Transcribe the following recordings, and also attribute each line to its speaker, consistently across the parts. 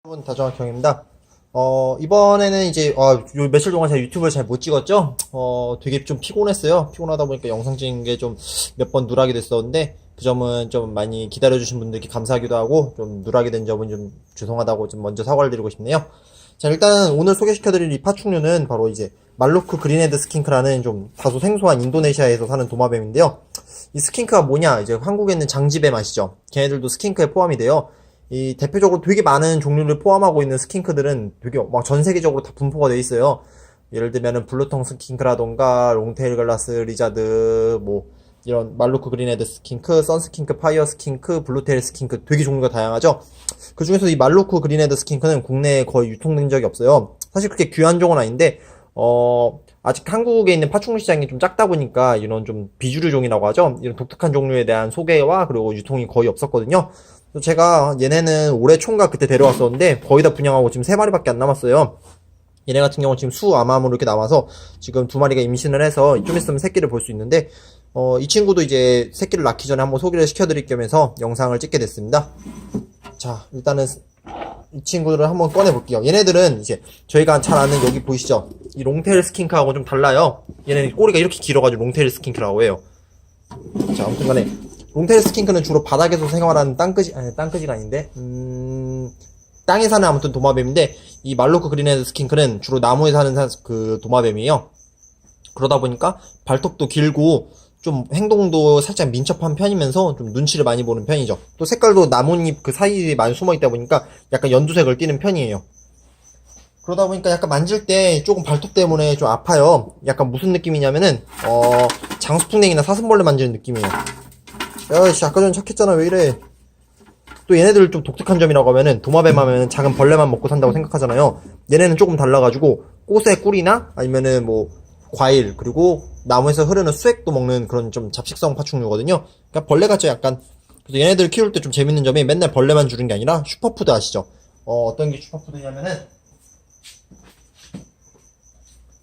Speaker 1: 여러분, 다정학형입니다. 이번에는 이제, 요 며칠 동안 제가 유튜브를 잘 못 찍었죠? 되게 좀 피곤했어요. 피곤하다 보니까 영상 찍는 게 좀 몇 번 누락이 됐었는데, 그 점은 좀 많이 기다려주신 분들께 감사하기도 하고, 좀 누락이 된 점은 좀 죄송하다고 좀 먼저 사과를 드리고 싶네요. 자, 일단 오늘 소개시켜드릴 이 파충류는 바로 이제 말루크 그린헤드 스킨크라는 좀 다소 생소한 인도네시아에서 사는 도마뱀인데요. 이 스킨크가 뭐냐? 이제 한국에 있는 장지뱀 아시죠? 걔네들도 스킨크에 포함이 돼요. 이 대표적으로 되게 많은 종류를 포함하고 있는 스킨크들은 되게 막 전 세계적으로 다 분포가 되어 있어요. 예를 들면은 블루텅 스킨크라던가 롱테일 글라스 리자드 뭐 이런 말루크 그린헤드 스킨크, 선스킨크, 파이어 스킨크, 블루테일 스킨크 되게 종류가 다양하죠. 그 중에서 이 말루크 그린헤드 스킨크는 국내에 거의 유통된 적이 없어요. 사실 그렇게 귀한 종은 아닌데 아직 한국에 있는 파충류 시장이 좀 작다 보니까 이런 좀 비주류 종이라고 하죠. 이런 독특한 종류에 대한 소개와 그리고 유통이 거의 없었거든요. 제가 얘네는 올해 총각 그때 데려왔었는데 거의 다 분양하고 지금 3마리밖에 안 남았어요. 얘네 같은 경우는 지금 수암암으로 이렇게 남아서 지금 2마리가 임신을 해서 좀 있으면 새끼를 볼 수 있는데 이 친구도 이제 새끼를 낳기 전에 한번 소개를 시켜드릴 겸해서 영상을 찍게 됐습니다. 자, 일단은 이 친구들을 한번 꺼내볼게요. 얘네들은 이제 저희가 잘 아는 여기 보이시죠? 이 롱테일 스킨크하고 좀 달라요. 얘네는 꼬리가 이렇게 길어가지고 롱테일 스킨크라고 해요. 자, 아무튼 간에 롱테일 스킨크는 주로 바닥에서 생활하는 땅끄지가 아닌데 땅에 사는 아무튼 도마뱀인데 이 말루크 그린헤드 스킨크는 주로 나무에 사는 그 도마뱀이에요. 그러다 보니까 발톱도 길고 좀 행동도 살짝 민첩한 편이면서 좀 눈치를 많이 보는 편이죠. 또 색깔도 나뭇잎 그 사이에 많이 숨어 있다 보니까 약간 연두색을 띠는 편이에요. 그러다 보니까 약간 만질 때 조금 발톱 때문에 좀 아파요. 약간 무슨 느낌이냐면은 장수풍뎅이나 사슴벌레 만지는 느낌이에요. 야씨, 아까 전에 착했잖아. 왜 이래? 또 얘네들 좀 독특한 점이라고 하면은 도마뱀 하면은 작은 벌레만 먹고 산다고 생각하잖아요. 얘네는 조금 달라가지고 꽃의 꿀이나 아니면은 뭐 과일 그리고 나무에서 흐르는 수액도 먹는 그런 좀 잡식성 파충류거든요. 그러니까 벌레 같죠 약간. 그래서 얘네들 키울 때 좀 재밌는 점이 맨날 벌레만 주는 게 아니라 슈퍼푸드 아시죠? 어떤 게 슈퍼푸드냐면은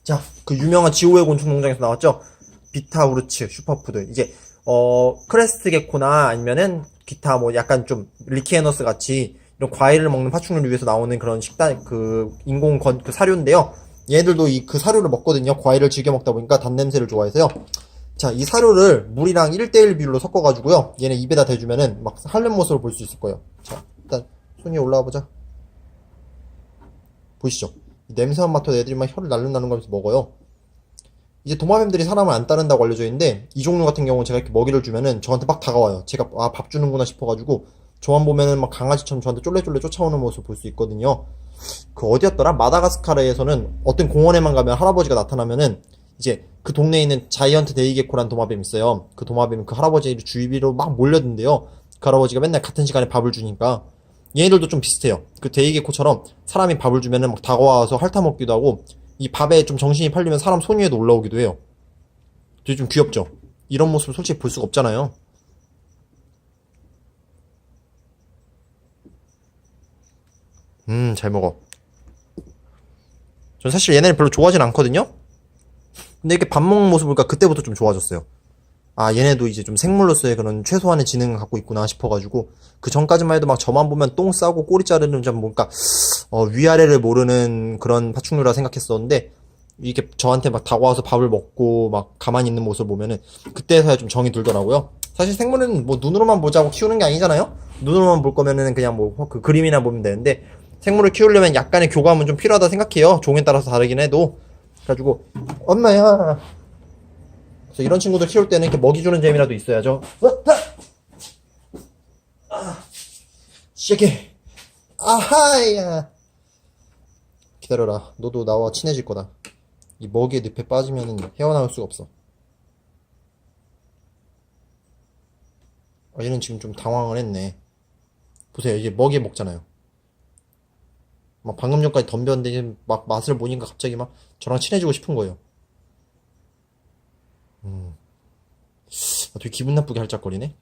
Speaker 1: 자, 그 유명한 지오의 곤충 농장에서 나왔죠? 비타우르츠 슈퍼푸드. 이제 크레스트 게코나 아니면은 기타 뭐 약간 좀 리키에너스 같이 이런 과일을 먹는 파충류를 위해서 나오는 그런 식단 그 그 사료인데요. 얘들도 그 사료를 먹거든요. 과일을 즐겨 먹다 보니까 단냄새를 좋아해서요. 자, 이 사료를 물이랑 1대1 비율로 섞어가지고요. 얘네 입에다 대주면은 막 핥는 모습을 볼 수 있을 거예요. 자, 일단 손 위에 올라와 보자. 보이시죠? 냄새만 맡아도 애들이 막 혀를 날름날름 가면서 먹어요. 이제 도마뱀들이 사람을 안 따른다고 알려져 있는데 이 종류 같은 경우는 제가 이렇게 먹이를 주면은 저한테 막 다가와요. 제가 밥 주는구나 싶어가지고 저만 보면은 막 강아지처럼 저한테 쫄래쫄래 쫓아오는 모습을 볼 수 있거든요. 그 어디였더라? 마다가스카르에서는 어떤 공원에만 가면 할아버지가 나타나면은 이제 그 동네에 있는 자이언트 데이게코란 도마뱀이 있어요. 그 도마뱀이 그 할아버지를 주위로 막 몰려든대요. 그 할아버지가 맨날 같은 시간에 밥을 주니까 얘네들도 좀 비슷해요. 그 데이게코처럼 사람이 밥을 주면은 막 다가와서 핥아먹기도 하고 이 밥에 좀 정신이 팔리면 사람 손 위에도 올라오기도 해요. 되게 좀 귀엽죠? 이런 모습을 솔직히 볼 수가 없잖아요. 잘 먹어. 전 사실 얘네를 별로 좋아하진 않거든요? 근데 이렇게 밥 먹는 모습 보니까 그때부터 좀 좋아졌어요. 아, 얘네도 이제 좀 생물로서의 그런 최소한의 지능을 갖고 있구나 싶어가지고 그 전까지만 해도 막 저만 보면 똥 싸고 꼬리 자르는 좀 뭔가 위아래를 모르는 그런 파충류라 생각했었는데 이게 저한테 막 다가와서 밥을 먹고 막 가만히 있는 모습을 보면은 그때서야 좀 정이 들더라고요. 사실 생물은 뭐 눈으로만 보자고 키우는 게 아니잖아요. 눈으로만 볼 거면은 그냥 뭐 그 그림이나 보면 되는데 생물을 키우려면 약간의 교감은 좀 필요하다 생각해요. 종에 따라서 다르긴 해도. 그래가지고 엄마야. 그래서 이런 친구들 키울 때는 이렇게 먹이 주는 재미라도 있어야죠. 시작해. 아하야. 기다려라. 너도 나와 친해질 거다. 이 먹이의 늪에 빠지면은 헤어나올 수가 없어. 얘는 지금 좀 당황을 했네. 보세요. 이게 먹이 먹잖아요. 막 방금 전까지 덤볐는데 막 맛을 보니까 갑자기 막 저랑 친해지고 싶은 거예요. 되게 기분 나쁘게 할짝거리네.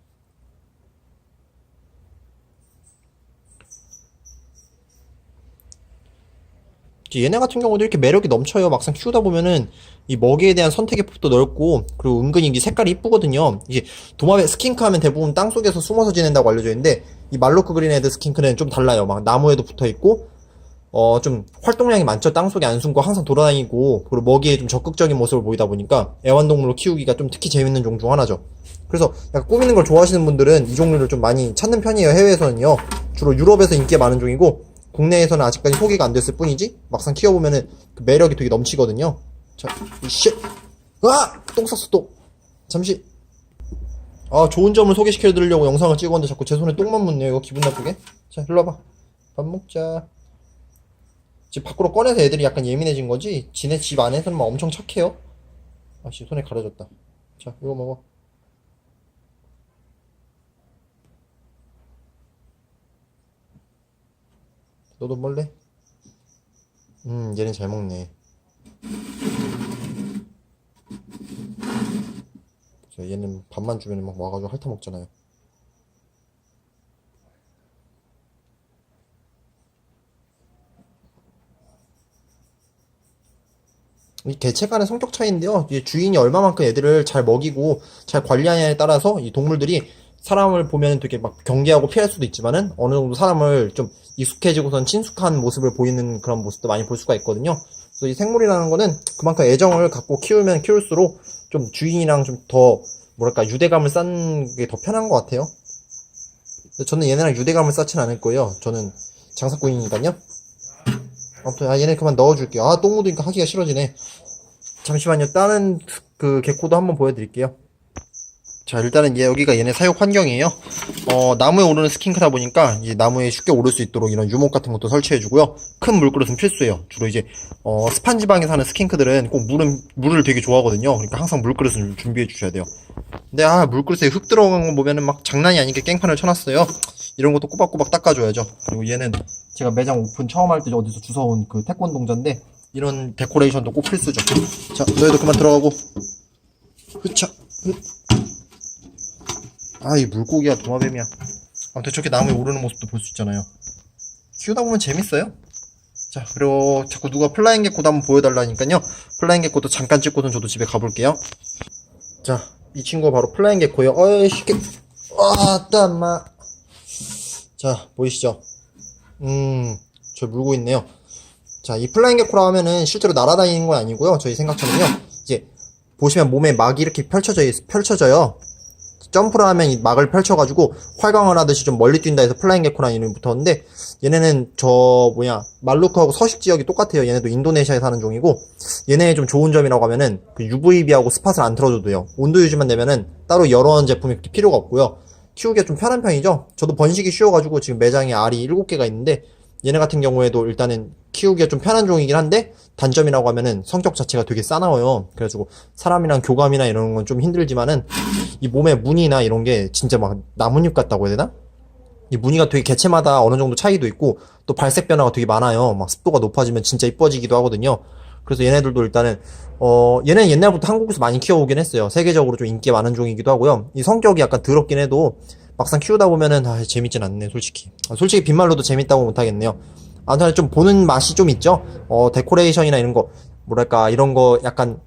Speaker 1: 얘네 같은 경우도 이렇게 매력이 넘쳐요. 막상 키우다 보면은 이 먹이에 대한 선택의 폭도 넓고 그리고 은근히 이게 색깔이 이쁘거든요. 이게 도마뱀 스킨크 하면 대부분 땅속에서 숨어서 지낸다고 알려져 있는데 이 말로크 그린헤드 스킨크는 좀 달라요. 막 나무에도 붙어 있고 좀 활동량이 많죠. 땅속에 안 숨고 항상 돌아다니고, 그리고 먹이에 좀 적극적인 모습을 보이다 보니까 애완동물로 키우기가 좀 특히 재밌는 종 중 하나죠. 그래서 약간 꾸미는 걸 좋아하시는 분들은 이 종류를 좀 많이 찾는 편이에요. 해외에서는요. 주로 유럽에서 인기가 많은 종이고, 국내에서는 아직까지 소개가 안 됐을 뿐이지, 막상 키워보면은 그 매력이 되게 넘치거든요. 자, 이씨! 똥 쌌어, 또! 잠시. 좋은 점을 소개시켜드리려고 영상을 찍었는데 자꾸 제 손에 똥만 묻네요. 이거 기분 나쁘게. 자, 일로 와봐. 밥 먹자. 집 밖으로 꺼내서 애들이 약간 예민해진 거지, 지네 집 안에서는 막 엄청 착해요. 아씨, 손에 가려졌다. 자, 이거 먹어. 너도 먹을래? 얘는 잘 먹네. 자, 얘는 밥만 주면 막 와가지고 핥아먹잖아요. 이 개체 간의 성격 차이인데요. 이 주인이 얼마만큼 애들을 잘 먹이고 잘 관리하냐에 따라서 이 동물들이 사람을 보면 되게 막 경계하고 피할 수도 있지만은 어느 정도 사람을 좀 익숙해지고선 친숙한 모습을 보이는 그런 모습도 많이 볼 수가 있거든요. 그래서 이 생물이라는 거는 그만큼 애정을 갖고 키우면 키울수록 좀 주인이랑 좀 더 뭐랄까 유대감을 쌓는 게 더 편한 것 같아요. 저는 얘네랑 유대감을 쌓진 않을 거예요. 저는 장사꾼이니까요. 아무튼 얘네 그만 넣어줄게요. 똥 묻으니까 하기가 싫어지네. 잠시만요. 다른 그 개코도 한번 보여드릴게요. 자, 일단은 여기가 얘네 사육 환경이에요. 나무에 오르는 스킨크다 보니까 이제 나무에 쉽게 오를 수 있도록 이런 유목 같은 것도 설치해주고요. 큰 물그릇은 필수예요. 주로 이제 습한 지방에 사는 스킨크들은 꼭 물을 되게 좋아하거든요. 그러니까 항상 물그릇을 준비해 주셔야 돼요. 근데 물그릇에 흙 들어간 거 보면은 막 장난이 아니게 깽판을 쳐놨어요. 이런 것도 꼬박꼬박 닦아줘야죠. 그리고 얘는 제가 매장 오픈 처음 할 때 어디서 주워온 그 태권동자인데, 이런 데코레이션도 꼭 필수죠. 자, 너희도 그만 들어가고. 흐차. 이 물고기야, 도마뱀이야. 아무튼 저렇게 나무에 오르는 모습도 볼 수 있잖아요. 키우다 보면 재밌어요. 자, 그리고 자꾸 누가 플라잉 개코도 한번 보여달라니까요. 플라잉 개코도 잠깐 찍고선 저도 집에 가볼게요. 자, 이 친구가 바로 플라잉 개코예요. 쉽게. 땀마. 자, 보이시죠? 저 물고 있네요. 자, 이 플라잉 개코라 하면은 실제로 날아다니는 건 아니고요. 저희 생각처럼요. 이제 보시면 몸에 막이 이렇게 펼쳐져요. 점프를 하면 이 막을 펼쳐가지고 활강을 하듯이 좀 멀리 뛴다 해서 플라잉 개코라는 이름이 붙었는데, 얘네는 말루크하고 서식 지역이 똑같아요. 얘네도 인도네시아에 사는 종이고, 얘네의 좀 좋은 점이라고 하면은 그 UVB하고 스팟을 안 틀어줘도 돼요. 온도 유지만 되면은 따로 여러 제품이 그렇게 필요가 없고요. 키우기가 좀 편한 편이죠. 저도 번식이 쉬워가지고 지금 매장에 알이 7개가 있는데, 얘네 같은 경우에도 일단은 키우기가 좀 편한 종이긴 한데, 단점이라고 하면은 성격 자체가 되게 싸나워요. 그래가지고 사람이랑 교감이나 이런 건 좀 힘들지만은, 이 몸에 무늬나 이런 게 진짜 막 나뭇잎 같다고 해야 되나? 이 무늬가 되게 개체마다 어느 정도 차이도 있고, 또 발색 변화가 되게 많아요. 막 습도가 높아지면 진짜 이뻐지기도 하거든요. 그래서 얘네들도 일단은 얘는 옛날부터 한국에서 많이 키워오긴 했어요. 세계적으로 좀 인기 많은 종이기도 하고요. 이 성격이 약간 더럽긴 해도 막상 키우다 보면은 재밌진 않네, 솔직히. 솔직히 빈말로도 재밌다고 못하겠네요. 아무튼 좀 보는 맛이 좀 있죠. 데코레이션이나 이런 거, 뭐랄까, 이런 거 약간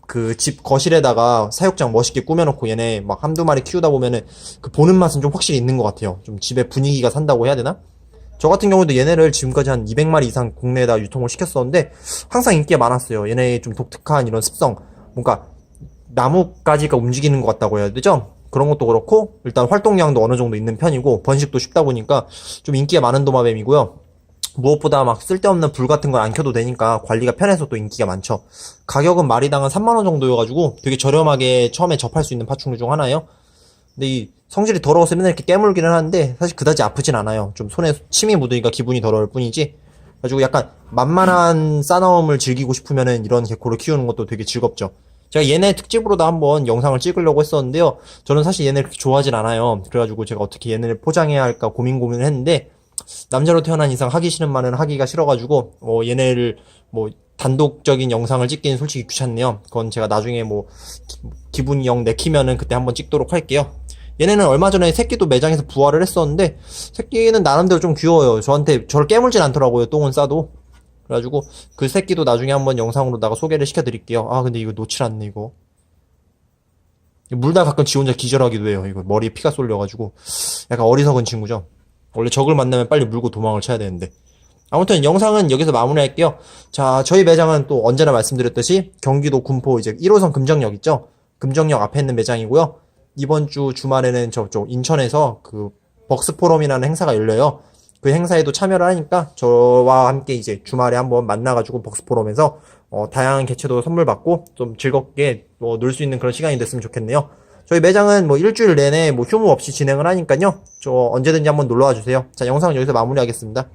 Speaker 1: 그 집 거실에다가 사육장 멋있게 꾸며놓고 얘네 막 한두 마리 키우다 보면은 그 보는 맛은 좀 확실히 있는 것 같아요. 좀 집에 분위기가 산다고 해야 되나? 저 같은 경우도 얘네를 지금까지 한 200마리 이상 국내에다 유통을 시켰었는데 항상 인기가 많았어요. 얘네의 좀 독특한 이런 습성, 뭔가 나뭇가지가 움직이는 것 같다고 해야 되죠? 그런 것도 그렇고, 일단 활동량도 어느 정도 있는 편이고, 번식도 쉽다 보니까 좀 인기가 많은 도마뱀이고요. 무엇보다 막 쓸데없는 불 같은 걸 안 켜도 되니까 관리가 편해서 또 인기가 많죠. 가격은 마리당 한 3만원 정도여가지고 되게 저렴하게 처음에 접할 수 있는 파충류 중 하나예요. 근데 이 성질이 더러워서 맨날 이렇게 깨물기는 하는데 사실 그다지 아프진 않아요. 좀 손에 침이 묻으니까 기분이 더러울 뿐이지. 그래가지고 약간 만만한 싸나움을 즐기고 싶으면은 이런 개코를 키우는 것도 되게 즐겁죠. 제가 얘네 특집으로도 한번 영상을 찍으려고 했었는데요. 저는 사실 얘네를 그렇게 좋아하진 않아요. 그래가지고 제가 어떻게 얘네를 포장해야 할까 고민을 했는데, 남자로 태어난 이상 하기 싫은 말은 하기가 싫어가지고 얘네를 단독적인 영상을 찍기는 솔직히 귀찮네요. 그건 제가 나중에 기분이 영 내키면은 그때 한번 찍도록 할게요. 얘네는 얼마 전에 새끼도 매장에서 부화를 했었는데, 새끼는 나름대로 좀 귀여워요. 저한테 저를 깨물진 않더라고요, 똥은 싸도. 그래가지고 그 새끼도 나중에 한번 영상으로다가 소개를 시켜드릴게요. 근데 이거 놓질 않네. 이거 물다 가끔 지 혼자 기절하기도 해요. 이거 머리에 피가 쏠려가지고 약간 어리석은 친구죠. 원래 적을 만나면 빨리 물고 도망을 쳐야 되는데. 아무튼 영상은 여기서 마무리할게요. 자, 저희 매장은 또 언제나 말씀드렸듯이 경기도 군포 이제 1호선 금정역 있죠? 금정역 앞에 있는 매장이고요. 이번 주 주말에는 저쪽 인천에서 그 벅스포럼이라는 행사가 열려요. 그 행사에도 참여를 하니까 저와 함께 이제 주말에 한번 만나가지고 벅스포럼에서 다양한 개체도 선물 받고 좀 즐겁게 놀 수 있는 그런 시간이 됐으면 좋겠네요. 저희 매장은 뭐 일주일 내내 뭐 휴무 없이 진행을 하니까요. 저 언제든지 한번 놀러와 주세요. 자, 영상은 여기서 마무리하겠습니다.